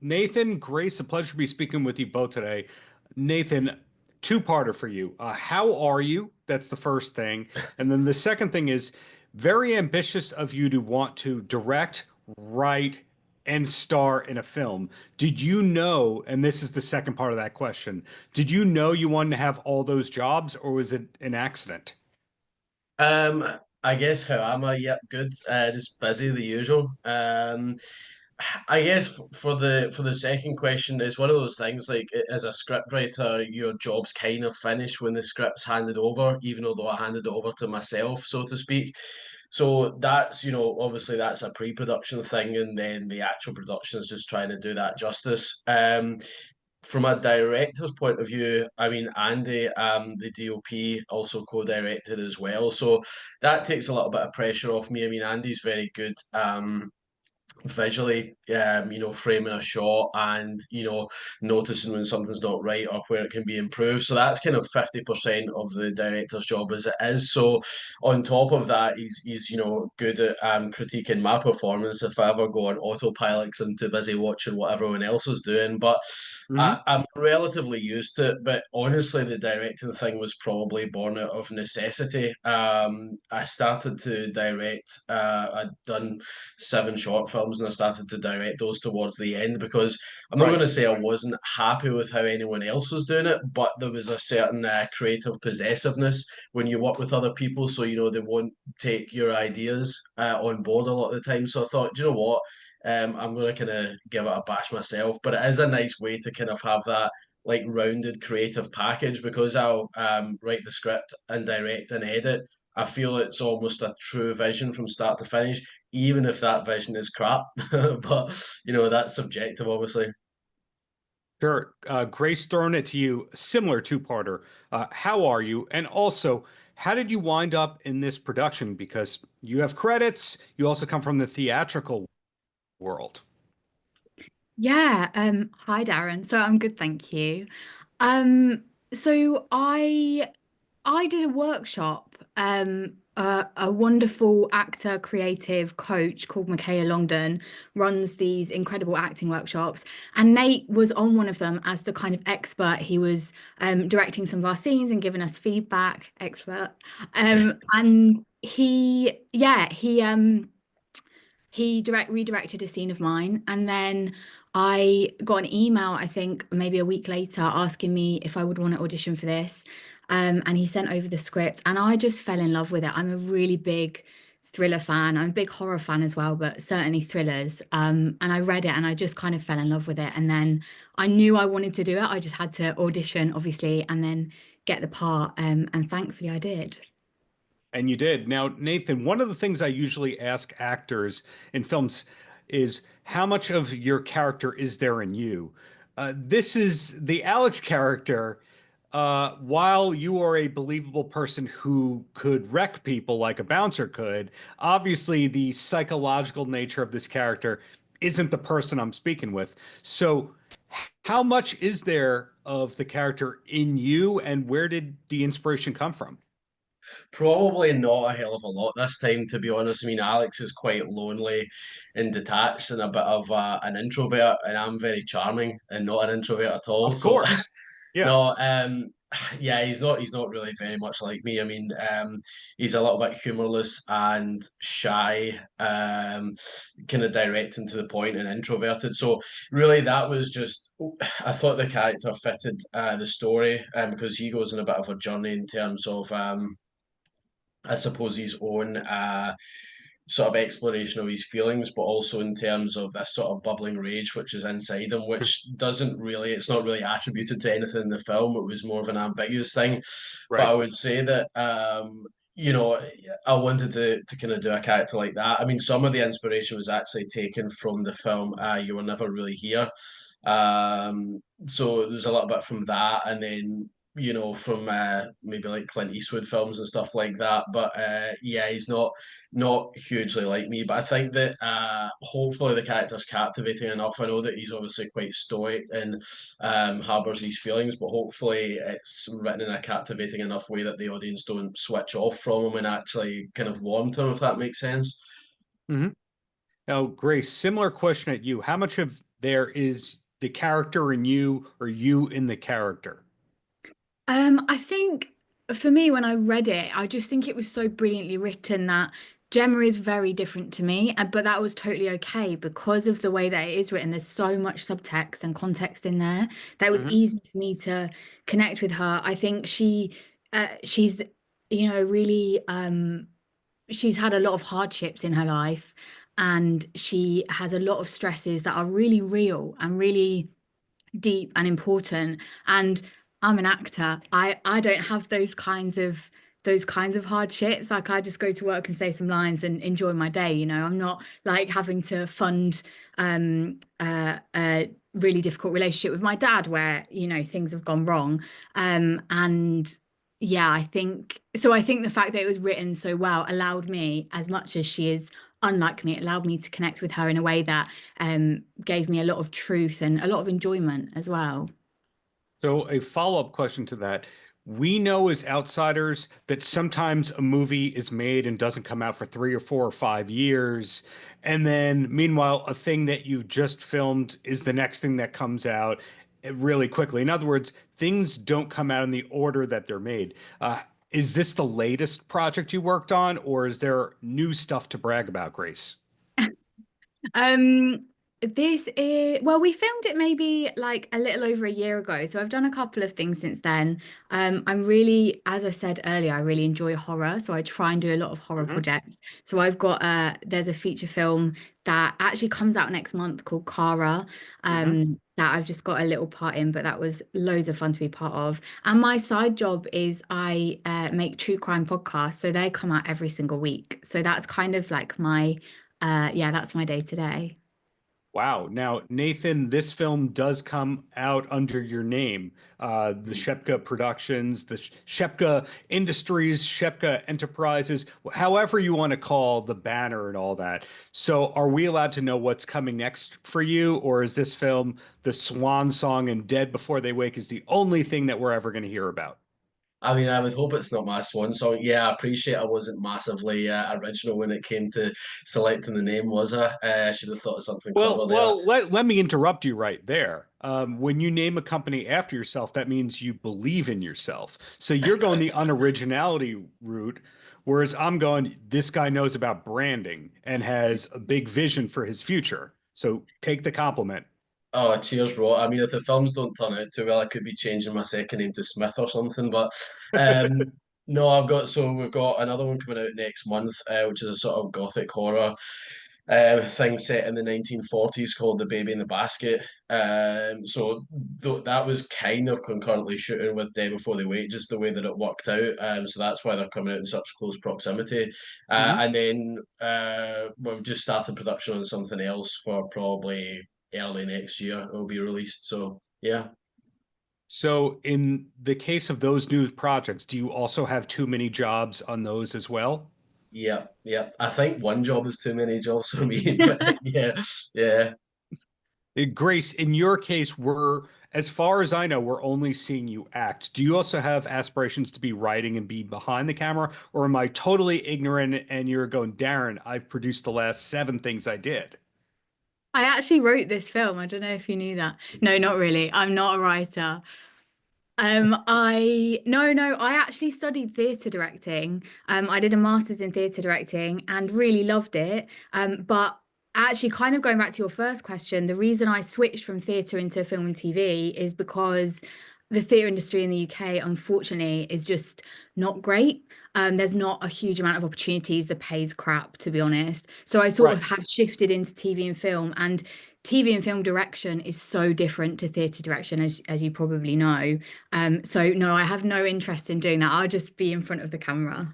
Nathan, Grace, a pleasure to be speaking with you both today. Nathan, two-parter for you. How are you? That's the first thing. And then the second thing is very ambitious of you to want to direct, write, and star in a film. Did you know, and this is the second part of that question, did you know you wanted to have all those jobs, or was it an accident? Um, I guess how am I? Yep, good. Just busy the usual. I guess for the second question, it's one of those things like as a scriptwriter, your job's kind of finished when the script's handed over, even although I handed it over to myself, so to speak. So that's, obviously that's a pre-production thing, and then the actual production is just trying to do that justice. From a director's point of view, I mean, Andy, the DOP, also co-directed as well. So that takes a little bit of pressure off me. I mean, Andy's very good. Visually, framing a shot and, noticing when something's not right or where it can be improved. So that's kind of 50% of the director's job as it is. So on top of that, he's good at critiquing my performance if I ever go on autopilot 'cause I'm too busy watching what everyone else is doing. But Hmm. I'm relatively used to it, but honestly, the directing thing was probably born out of necessity. I started to direct, I'd done 7 short films and I started to direct those towards the end because I'm not going Right. to say I wasn't happy with how anyone else was doing it, but there was a certain creative possessiveness when you work with other people. So, they won't take your ideas on board a lot of the time. So I thought, do you know what? I'm going to kind of give it a bash myself, but it is a nice way to kind of have that like rounded creative package because I'll write the script and direct and edit. I feel it's almost a true vision from start to finish, even if that vision is crap. But that's subjective, obviously. Sure. Grace, throwing it to you, similar two-parter. How are you? And also, how did you wind up in this production? Because you have credits, you also come from the theatrical world. Yeah, hi Darren. So I'm good, thank you. Um, so I did a workshop. A wonderful actor creative coach called Michaela Longdon runs these incredible acting workshops, and Nate was on one of them as the kind of expert. He was directing some of our scenes and giving us feedback, expert. And he redirected a scene of mine, and then I got an email, I think maybe a week later, asking me if I would want to audition for this. And he sent over the script, and I just fell in love with it. I'm a really big thriller fan. I'm a big horror fan as well, but certainly thrillers. And I read it, and I just kind of fell in love with it. And then I knew I wanted to do it. I just had to audition, obviously, and then get the part. And thankfully, I did. And you did. Now, Nathan, one of the things I usually ask actors in films is how much of your character is there in you? This is the Alex character. While you are a believable person who could wreck people like a bouncer could, obviously the psychological nature of this character isn't the person I'm speaking with. So, how much is there of the character in you, and where did the inspiration come from? Probably not a hell of a lot this time, to be honest. I mean, Alex is quite lonely and detached and a bit of an introvert, and I'm very charming and not an introvert at all. Of So, course. Yeah. no, yeah, he's not really very much like me. I mean, he's a little bit humorless and shy, kind of direct and to the point and introverted. So, really, that was just. I thought the character fitted the story, because he goes on a bit of a journey in terms of I suppose his own sort of exploration of his feelings, but also in terms of this sort of bubbling rage which is inside him, which it's not really attributed to anything in the film. It was more of an ambiguous thing. But I Right. would say that you know, I wanted to kind of do a character like that. I mean, some of the inspiration was actually taken from the film You Were Never Really Here. So there's a little bit from that, and then from maybe like Clint Eastwood films and stuff like that. But yeah, he's not hugely like me. But I think that hopefully the character's captivating enough. I know that he's obviously quite stoic and harbours these feelings, but hopefully it's written in a captivating enough way that the audience don't switch off from him and actually kind of warm to him, if that makes sense. Hmm. Now, Grace, similar question at you. How much of there is the character in you or you in the character? I think for me, when I read it, I just think it was so brilliantly written that Gemma is very different to me, but that was totally okay because of the way that it is written. There's so much subtext and context in there that it was Mhm. easy for me to connect with her. I think she's, really, she's had a lot of hardships in her life, and she has a lot of stresses that are really real and really deep and important. And I'm an actor. I don't have those kinds of hardships. Like, I just go to work and say some lines and enjoy my day. I'm not like having to fund a really difficult relationship with my dad where things have gone wrong. And yeah, I think the fact that it was written so well allowed me, as much as she is unlike me, it allowed me to connect with her in a way that gave me a lot of truth and a lot of enjoyment as well. So, a follow-up question to that. We know as outsiders that sometimes a movie is made and doesn't come out for 3 or 4 or 5 years. And then, meanwhile, a thing that you just filmed is the next thing that comes out really quickly. In other words, things don't come out in the order that they're made. Is this the latest project you worked on, or is there new stuff to brag about, Grace? Um, this is, well, we filmed it maybe like a little over a year ago, so I've done a couple of things since then. I'm really, as I said earlier, I really enjoy horror, so I try and do a lot of horror Hmm. projects. So there's a feature film that actually comes out next month called Cara, Hmm. that I've just got a little part in, but that was loads of fun to be part of. And my side job is I make true crime podcasts, so they come out every single week. So that's kind of like yeah, that's my day to day. Wow. Now, Nathan, this film does come out under your name, the Shepka Productions, the Shepka Industries, Shepka Enterprises, however you want to call the banner and all that. So, are we allowed to know what's coming next for you, or is this film, the swan song and Dead Before They Wake, is the only thing that we're ever going to hear about? I mean, I would hope it's not my swan song. Yeah, I appreciate I wasn't massively original when it came to selecting the name, was I? I should have thought of something Well, clever there. well, let me interrupt you right there. When you name a company after yourself, that means you believe in yourself. So you're going the unoriginality route, whereas I'm going, this guy knows about branding and has a big vision for his future. So take the compliment. Oh, cheers, bro. I mean, if the films don't turn out too well, I could be changing my second name to Smith or something. But um, no, we've got another one coming out next month, which is a sort of gothic horror thing set in the 1940s called The Baby in the Basket. That was kind of concurrently shooting with Day Before They Wait, just the way that it worked out. So that's why they're coming out in such close proximity. Mhm. And then we've just started production on something else for probably early next year. It'll be released. So yeah. So in the case of those new projects, do you also have too many jobs on those as well? Yeah, yeah. I think one job is too many jobs for me, but yeah, yeah. Grace, in your case, as far as I know, we're only seeing you act. Do you also have aspirations to be writing and be behind the camera, or am I totally ignorant and you're going, Darren, I've produced the last 7 things I did? I actually wrote this film. I don't know if you knew that. No, not really. I'm not a writer. No, I actually studied theatre directing. I did a master's in theatre directing and really loved it. But actually, kind of going back to your first question, the reason I switched from theatre into film and TV is because the theatre industry in the UK, unfortunately, is just not great. There's not a huge amount of opportunities. The pay's crap, to be honest. So I sort of Right. have shifted into TV and film, and TV and film direction is so different to theatre direction, as you probably know. So no, I have no interest in doing that. I'll just be in front of the camera.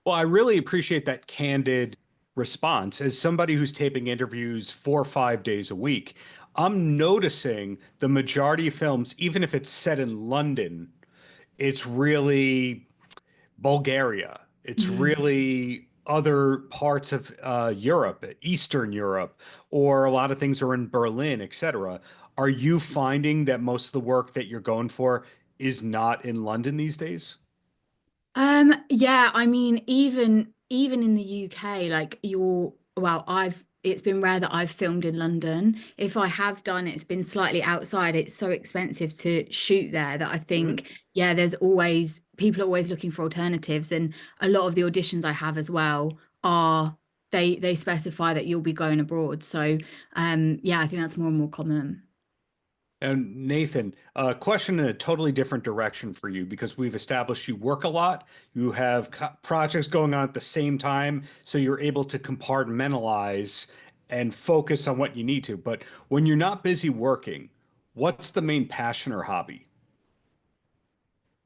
Well, I really appreciate that candid response. As somebody who's taping interviews 4 or 5 days a week, I'm noticing the majority of films, even if it's set in London, it's really Bulgaria. It's Mhm. really other parts of Europe, Eastern Europe, or a lot of things are in Berlin, etc. Are you finding that most of the work that you're going for is not in London these days? Yeah, I mean, even in the UK, like well, I've it's been rare that I've filmed in London. If I have done, it's been slightly outside. It's so expensive to shoot there that I think, yeah, there's always people are always looking for alternatives. And a lot of the auditions I have as well are they specify that you'll be going abroad. So yeah, I think that's more and more common. And Nathan, a question in a totally different direction for you because we've established you work a lot, you have projects going on at the same time, so you're able to compartmentalize and focus on what you need to. But when you're not busy working, what's the main passion or hobby?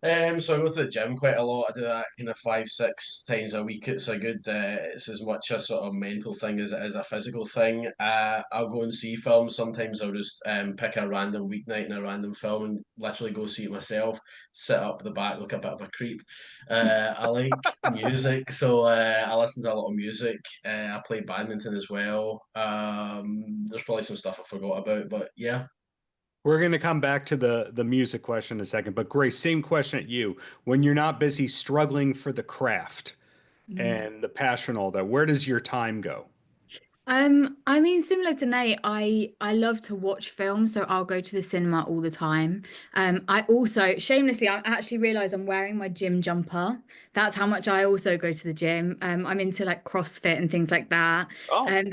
So I go to the gym quite a lot. I do that kind of 5, 6 times a week. It's a good. It's as much a sort of mental thing as it is a physical thing. I'll go and see films. Sometimes I'll just pick a random weeknight and a random film and literally go see it myself. Sit up the back, look a bit of a creep. I like music, so I listen to a lot of music. I play badminton as well. There's probably some stuff I forgot about, but yeah. We're going to come back to the music question in a second, but Grace, same question at you. When you're not busy struggling for the craft and the passion, all that, where does your time go? I mean, similar to Nate, I love to watch films, so I'll go to the cinema all the time. I also, shamelessly, I actually realize I'm wearing my gym jumper. That's how much I also go to the gym. I'm into like CrossFit and things like that. Oh,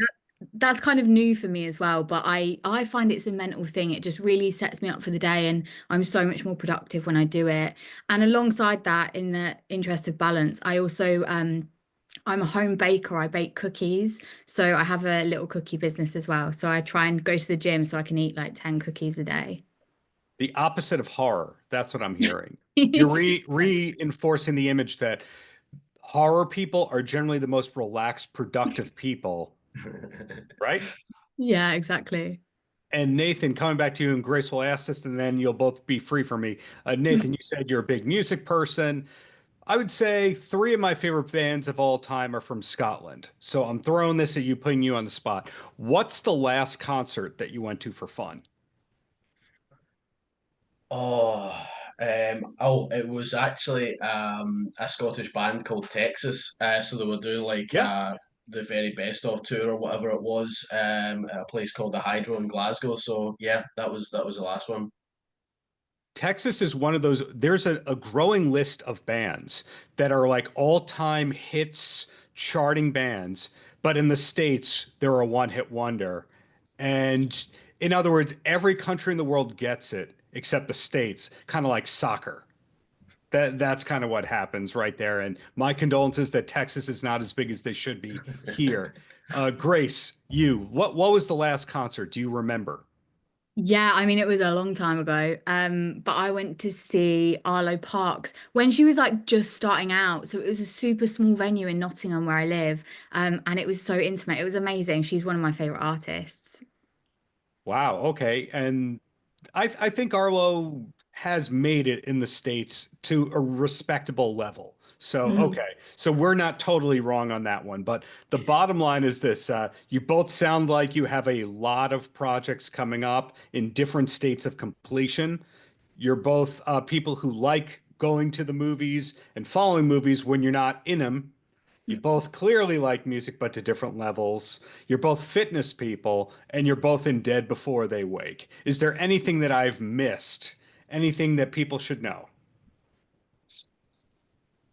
That's kind of new for me as well, but I find it's a mental thing. It just really sets me up for the day, and I'm so much more productive when I do it. And alongside that, in the interest of balance, I also I'm a home baker. I bake cookies. So I have a little cookie business as well. So I try and go to the gym so I can eat like 10 cookies a day. the opposite of horror. That's what I'm hearing. You're reinforcing the image that horror people are generally the most relaxed, productive people, right? Yeah, exactly. And Nathan, coming back to you, and Grace will ask this, and then you'll both be free for me. Nathan, you said you're a big music person. I would say three of my favorite bands of all time are from Scotland. So I'm throwing this at you, putting you on the spot. What's the last concert that you went to for fun? Oh, it was actually a Scottish band called Texas. So they were doing like Yeah. the very best of tour or whatever it was, at a place called the Hydro in Glasgow. So yeah, that was the last one. Texas is one of those, there's a growing list of bands that are like all-time hits charting bands, but in the States, they're a one-hit wonder. And in other words, every country in the world gets it except the States, kind of like soccer. That's kind of what happens right there. And my condolences that Texas is not as big as they should be here. Grace, what was the last concert? Do you remember? Yeah, I mean, it was a long time ago. But I went to see Arlo Parks when she was like just starting out. So it was a super small venue in Nottingham where I live. And it was so intimate. It was amazing. She's one of my favorite artists. Wow. Okay. And I think Arlo has made it in the States to a respectable level. So, Mhm. okay. So we're not totally wrong on that one. But the bottom line is this, you both sound like you have a lot of projects coming up in different states of completion. You're both people who like going to the movies and following movies when you're not in them. You both clearly like music, but to different levels. You're both fitness people, and you're both in Dead Before They Wake. Is there anything that I've missed? Anything that people should know?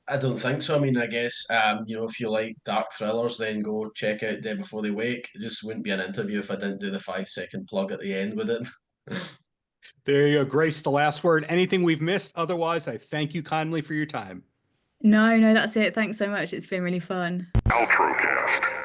I don't think so. I mean, I guess if you like dark thrillers, then go check out Dead Before They Wake. It just wouldn't be an interview if I didn't do the 5 second plug at the end with it. There you go, Grace, the last word. Anything we've missed? Otherwise, I thank you kindly for your time. No, no, that's it. Thanks so much. It's been really fun. Paltrocast.